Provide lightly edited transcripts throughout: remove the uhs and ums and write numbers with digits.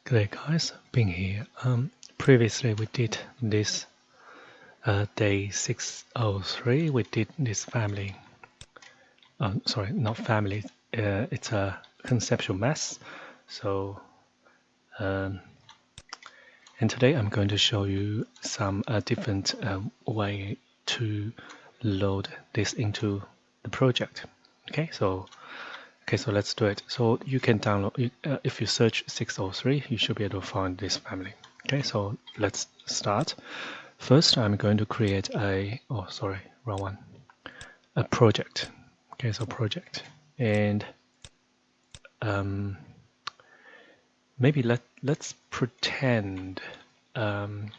Good day guys, being here. Previously we did this day 603, we did this family. Sorry, not family, it's a conceptual mess. So, and today I'm going to show you some different way to load this into the project. Okay, so let's do it. So you can download, if you search 603, you should be able to find this family. Okay, so let's start. First, I'm going to create a, oh, sorry, wrong one, a project. Okay, so project. And maybe let's pretend I'm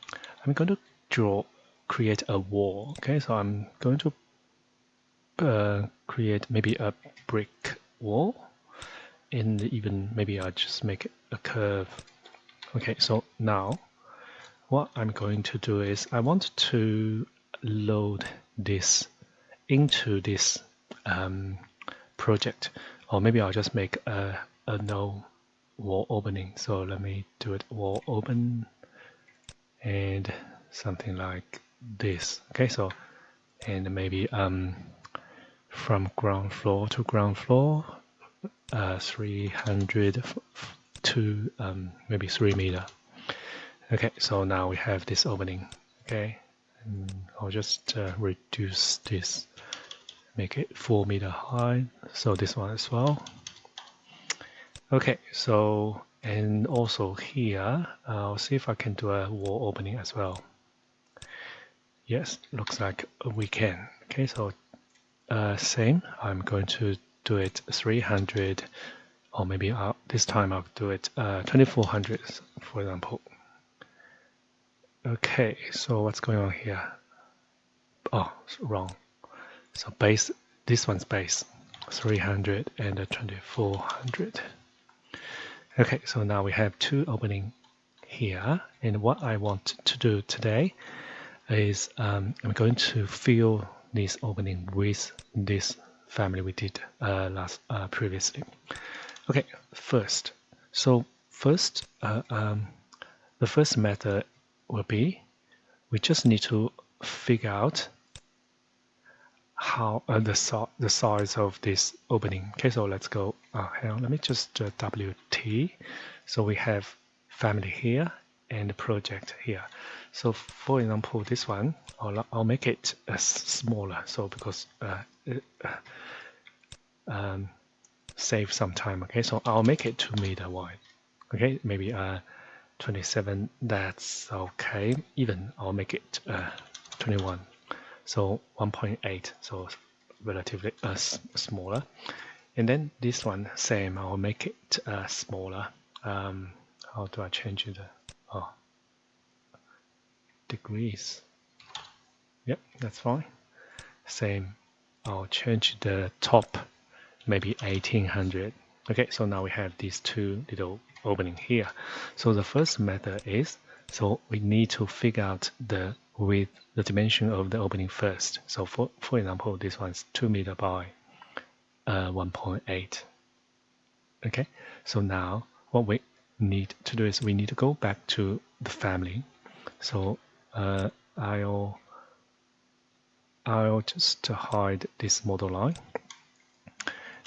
going to create a wall. Okay, so I'm going to create maybe a brick wall, and even maybe I'll just make it a curve. Okay, so now what I'm going to do is I want to load this into this project, or maybe I'll just make a no wall opening. So let me do it wall open and something like this. Okay, so and maybe from ground floor to ground floor, 300 to maybe 3 meter. Okay, so now we have this opening. Okay, and I'll just reduce this, make it 4 meter high. So this one as well. Okay, so and also here, I'll see if I can do a wall opening as well. Yes, looks like we can. Okay, so same. I'm going to do it 300, or maybe this time I'll do it 2400, for example. Okay, so what's going on here? Oh, wrong. So base, this one's base, 300 and 2400. Okay, so now we have two opening here, and what I want to do today is I'm going to fill this opening with this family we did previously. Okay, first, the first method will be we just need to figure out how the size of this opening. Okay, so let's go. Hang on, let me just WT. So we have family here and project here. So for example, this one, I'll make it smaller. So because save some time. Okay, so I'll make it 2 meter wide. Okay, maybe 27. That's okay. Even I'll make it 21. So 1.8. So relatively smaller. And then this one, same. I'll make it smaller. How do I change it? Oh, degrees. Yep, that's fine. Same. I'll change the top, maybe 1800. Okay, so now we have these two little opening here. So the first method is, so we need to figure out the width, the dimension of the opening first. So for example, this one's 2 meter by 1.8. Okay, so now what we need to do is we need to go back to the family. So I'll just hide this model line.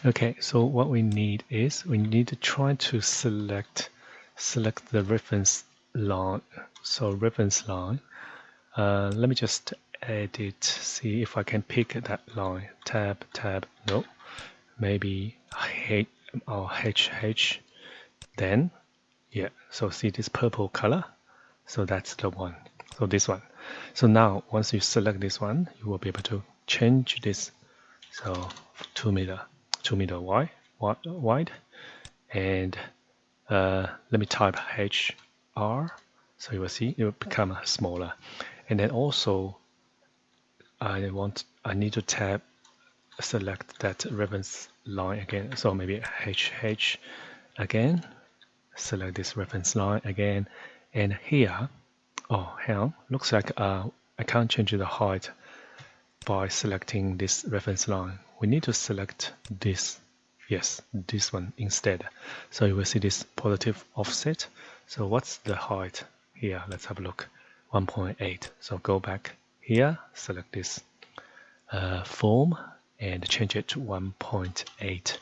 Okay, so what we need is we need to try to select the reference line. So reference line. Let me just edit, see if I can pick that line. Tab. No, maybe HH. Then, yeah. So see this purple color. So that's the one. So this one. So now once you select this one, you will be able to change this. So 2 meter wide, and let me type HR, so you will see it will become smaller. And then also I need to select that reference line again, so maybe HH again, select this reference line again, and here, oh hang on, looks like I can't change the height by selecting this reference line. We need to select this Yes, this one instead. So you will see this positive offset. So what's the height here? Let's have a look. 1.8. So go back here, select this form and change it to 1.8.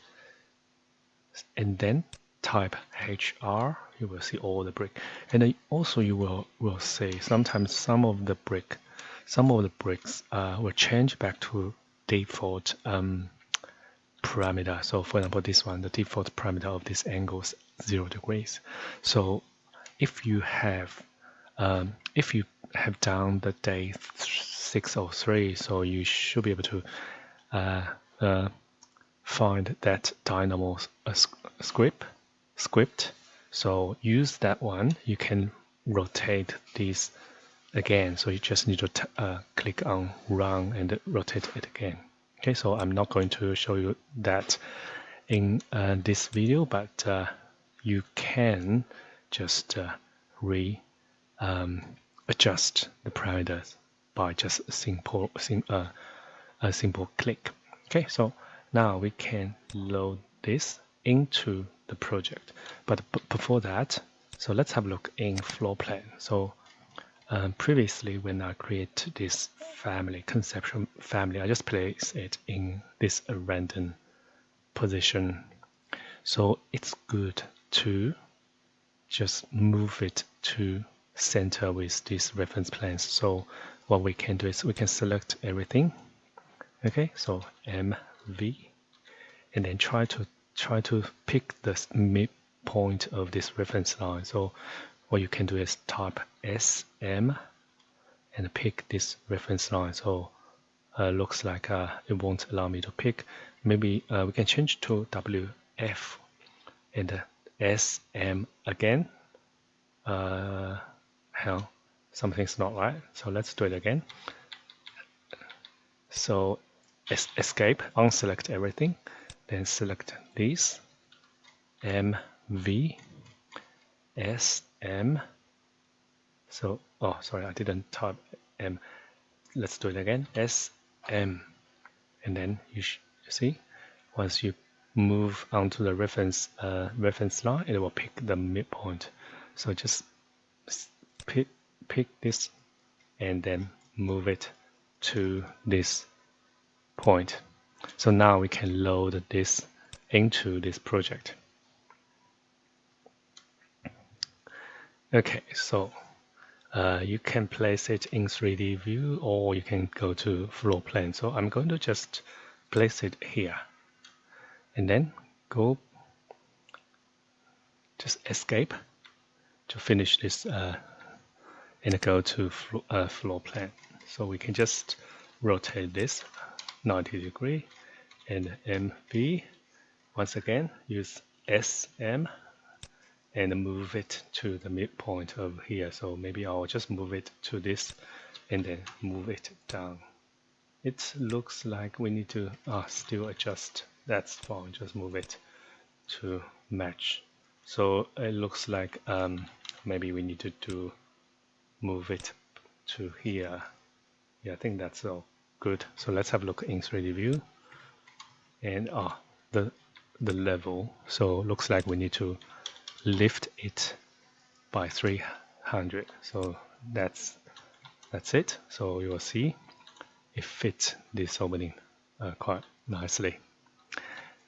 And then type HR. You will see all the brick. And then also you will see sometimes some of the bricks will change back to default parameter. So for example, this one, the default parameter of this angle is 0 degrees. So if you have done the day 603, so you should be able to find that Dynamo script. So use that one. You can rotate this again. So you just need to click on Run and rotate it again. Okay, so I'm not going to show you that in this video, but you can just adjust the parameters by just a simple click. Okay, so now we can load this into the project. But before that, so let's have a look in floor plan. So previously, when I create this conceptual family, I just place it in this random position. So it's good to just move it to center with these reference planes. So what we can do is we can select everything. Okay, so MV, and then try to pick the midpoint of this reference line. So what you can do is type SM and pick this reference line. So looks like it won't allow me to pick. Maybe we can change to WF and SM again. Hell, something's not right. So let's do it again. So escape, unselect everything, then select these MV SM. So, oh, sorry, I didn't type M. Let's do it again. SM. And then you see, once you move onto the reference line, it will pick the midpoint. So just pick this and then move it to this point. So now we can load this into this project. Okay, so you can place it in 3D view, or you can go to floor plan. So I'm going to just place it here, and then just escape to finish this and go to floor plan. So we can just rotate this 90 degree and MV. Once again, use SM and move it to the midpoint over here. So maybe I'll just move it to this and then move it down. It looks like we need to still adjust. That's fine, just move it to match. So it looks like maybe we need to move it to here. Yeah, I think that's all good. So let's have a look in 3D view. And the level. So looks like we need to lift it by 300. So that's it. So you will see it fits this opening quite nicely.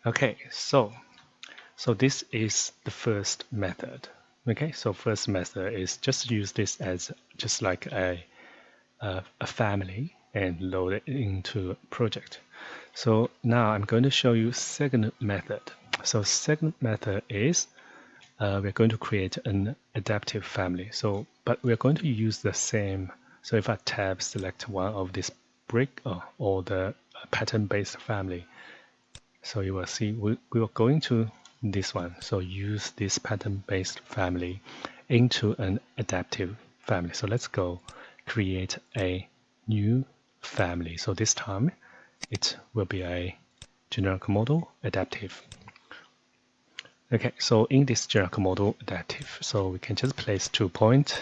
Okay, so this is the first method. Okay, so first method is just use this as just like a family and load it into a project. So now I'm going to show you second method. So second method is we're going to create an adaptive family. So, but we're going to use the same. So if I tab select one of this brick or the pattern-based family, so you will see we are going to this one. So use this pattern-based family into an adaptive family. So let's go create a new family. So this time it will be a generic model adaptive. Okay, so in this generic model adaptive, so we can just place 2 points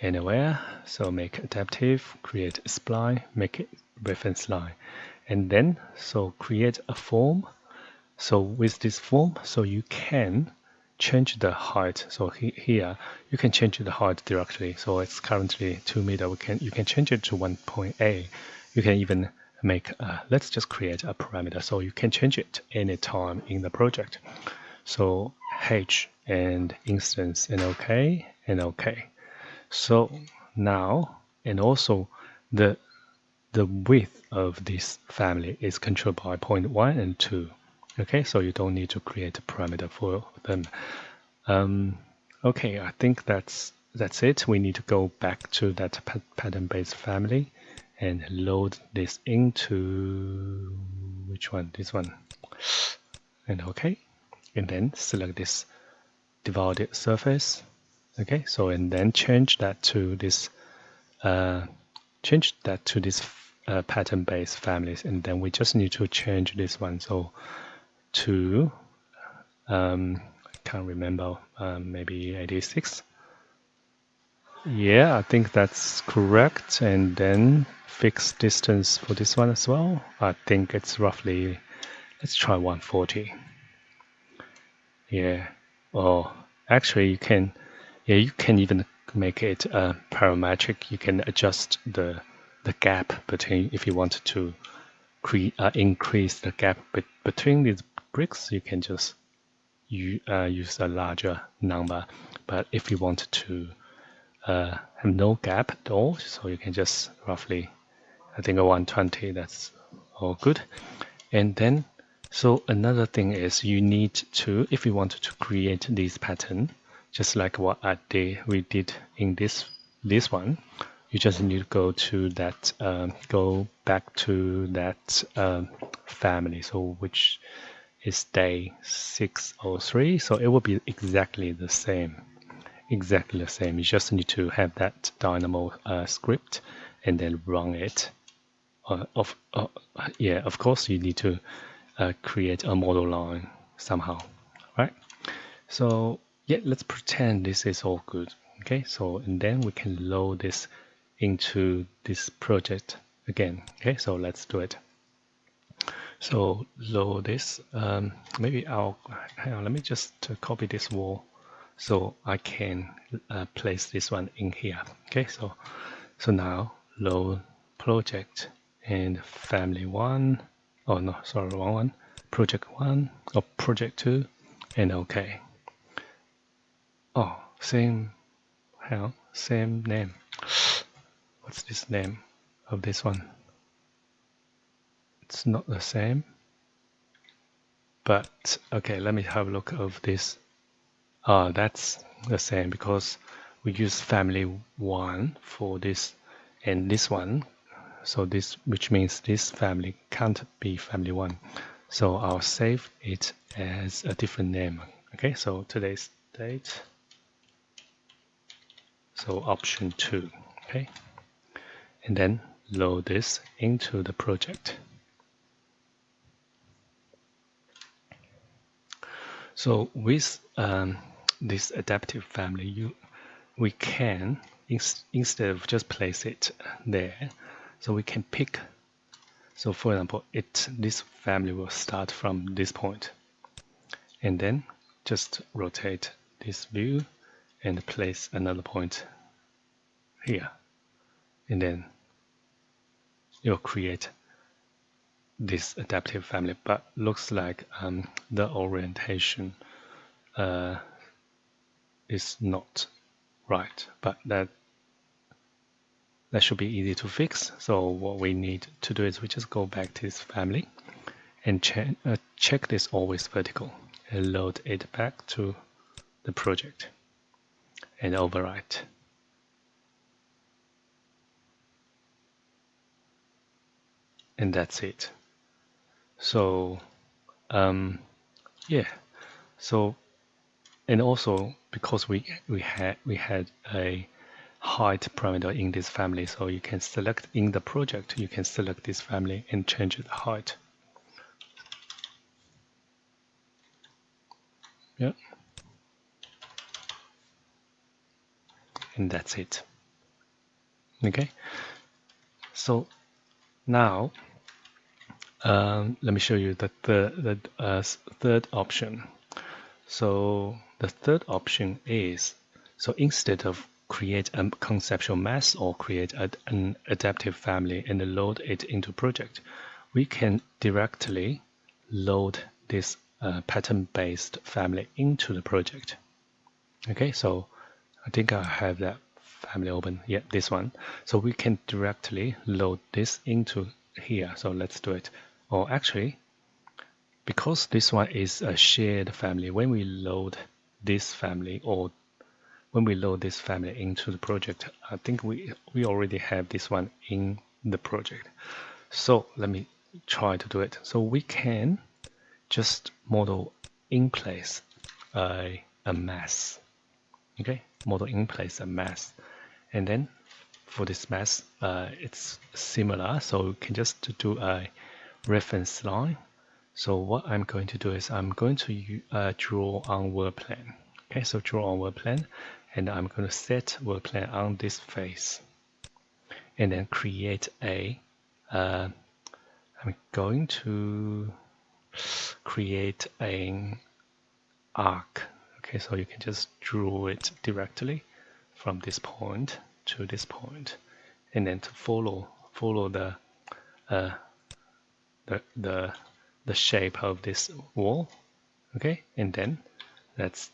anywhere. So make adaptive, create a spline, make it reference line, and then so create a form So with this form, so you can change the height. So here you can change the height directly. So it's currently 2 meter. You can change it to 1.8. You can even make let's just create a parameter so you can change it anytime in the project. So h and instance and OK and OK. So now, and also the width of this family is controlled by point 1 and 2. Okay, so you don't need to create a parameter for them. Okay, I think that's it. We need to go back to that pattern-based family and load this into which one? This one. And okay, and then select this divided surface. Okay, so and then change that to this pattern-based families, and then we just need to change this one. So to I can't remember, maybe 86. Yeah, I think that's correct. And then fixed distance for this one as well. I think it's roughly, let's try 140. Yeah. Oh, actually you can, yeah, you can even make it parametric. You can adjust the gap between, if you wanted to increase the gap between these bricks, you can just use a larger number. But if you wanted to have no gap at all, so you can just roughly, I think a 120, that's all good. And then, so another thing is you need to, if you wanted to create this pattern, just like what we did in this one, you just need to go to that, go back to that family, so which is day 603. So it will be exactly the same. Exactly the same. You just need to have that Dynamo script and then run it. Yeah, of course you need to create a model line somehow, right? So yeah, let's pretend this is all good. Okay, so and then we can load this into this project again. Okay, so let's do it. So load this. Maybe hang on, let me just copy this wall so I can place this one in here. Okay, so now load project and family one. Oh no, sorry, wrong one. Project one or project two, and OK. Oh, same. Hang on, same name. What's this name of this one? It's not the same. But okay, let me have a look of this. Ah, that's the same because we use family one for this and this one. So this, which means this family can't be family one. So I'll save it as a different name. Okay, so today's date. So option 2. Okay, and then load this into the project. So with this adaptive family, we can, instead of just place it there, so we can pick. So for example, this family will start from this point, and then just rotate this view and place another point here, and then it will create this adaptive family. But looks like the orientation is not right, but that should be easy to fix. So what we need to do is we just go back to this family and check this always vertical and load it back to the project and overwrite. And that's it. So yeah, so and also because we had a height parameter in this family, so you can select in the project, you can select this family and change the height. Yeah, and that's it. Okay, so now Let me show you the third option. So the third option is, so instead of create a conceptual mess or create an adaptive family and load it into project, we can directly load this pattern-based family into the project. Okay, so I think I have that family open. Yeah, this one. So we can directly load this into here. So let's do it. Or actually, because this one is a shared family, when we load this family into the project, I think we already have this one in the project. So let me try to do it. So we can just model in place a mass. Okay, model in place a mass, and then for this mass, it's similar. So we can just do a reference line. So what I'm going to do is I'm going to draw on world plane. Okay, so draw on world plane, and I'm going to set world plane on this face, and then create a. I'm going to create an arc. Okay, so you can just draw it directly from this point to this point, and then to follow the shape of this wall. Okay, and then that's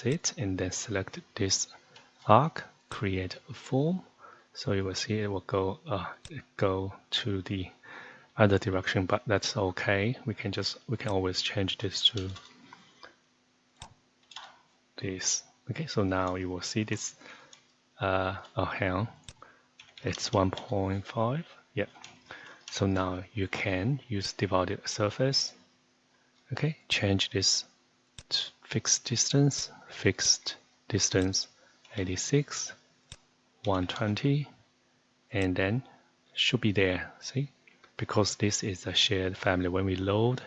it, and then select this arc, create a form. So you will see it will go to the other direction, but that's okay. We can always change this to this. Okay, so now you will see this. Hang on, it's 1.5. Yeah. So now you can use divided surface. Okay, change this to fixed distance 86, 120, and then should be there. See, because this is a shared family. When we load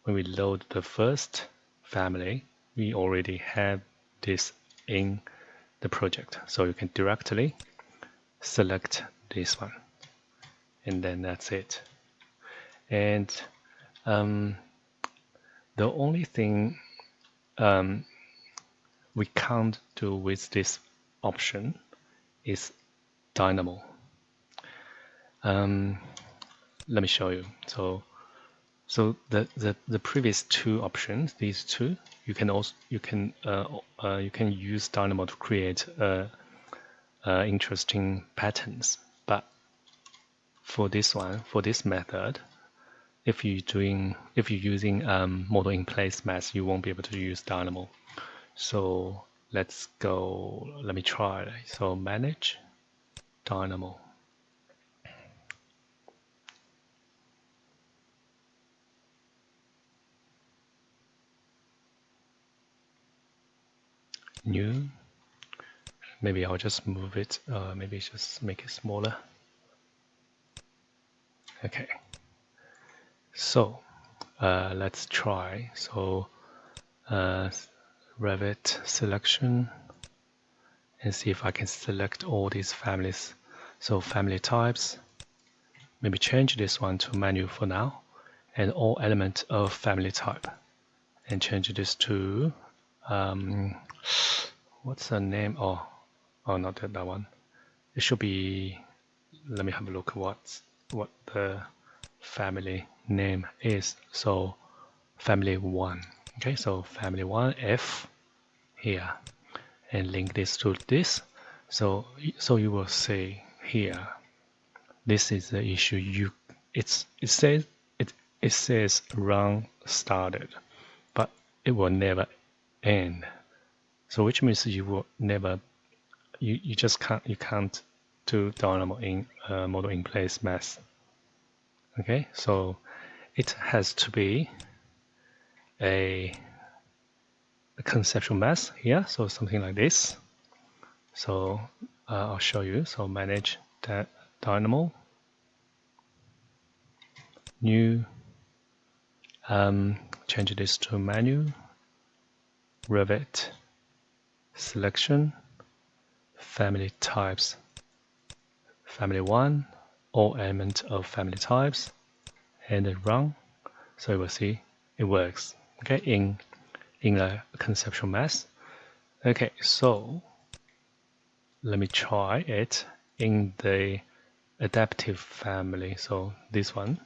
the first family, we already have this in the project. So you can directly select this one, and then that's it. And the only thing we can't do with this option is Dynamo. Let me show you. So the previous two options, these two, you can use Dynamo to create interesting patterns. But for this method, if you're using model in place mass, you won't be able to use Dynamo. So let me try. So manage Dynamo. New. Maybe I'll just move it. Maybe just make it smaller. Okay. So let's try. So Revit selection, and see if I can select all these families. So family types. Maybe change this one to menu for now, and all elements of family type, and change this to what's the name? Oh, not that one. It should be. Let me have a look. What the family name is. So family 1. Okay, so family 1 F here, and link this to this. So you will see here. This is the issue. It says run started, but it will never end. So which means you will never. You just can't do Dynamo in model in place mass. Okay, so it has to be a conceptual mass here, so something like this. So I'll show you. So manage that Dynamo, new, change this to menu, Revit selection, family types, family 1, all elements of family types, and then run. So you will see it works. Okay, in a conceptual mass. Okay, so let me try it in the adaptive family. So this one,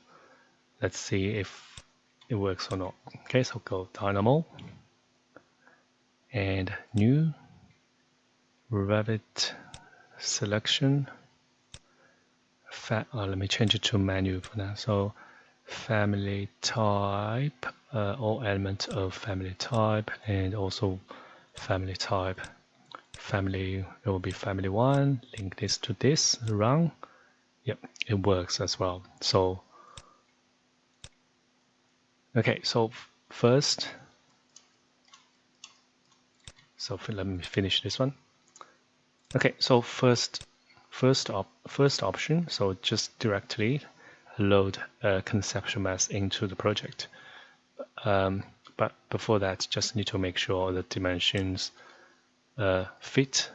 let's see if it works or not. Okay, so go Dynamo and new Revit selection. Let me change it to menu for now. So family type, all elements of family type, and also family type. Family, it will be family 1. Link this to this. Run. Yep, it works as well. So okay, so first, let me finish this one. Okay, so first option, so just directly load a conceptual mass into the project. But before that, just need to make sure the dimensions fit.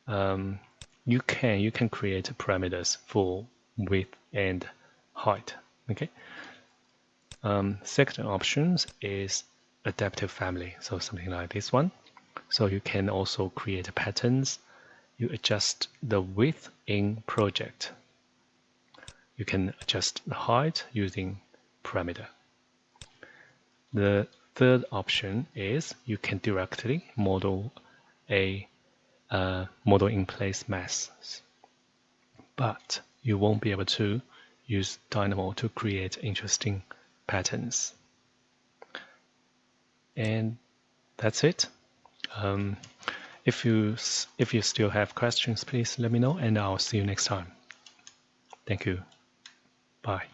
You can create parameters for width and height. Okay. Second options is adaptive family, so something like this one. So you can also create patterns. You adjust the width in project. You can adjust the height using parameter. The third option is you can directly model a model in place mass, but you won't be able to use Dynamo to create interesting patterns. And that's it. If you still have questions, please let me know, and I'll see you next time. Thank you. Bye.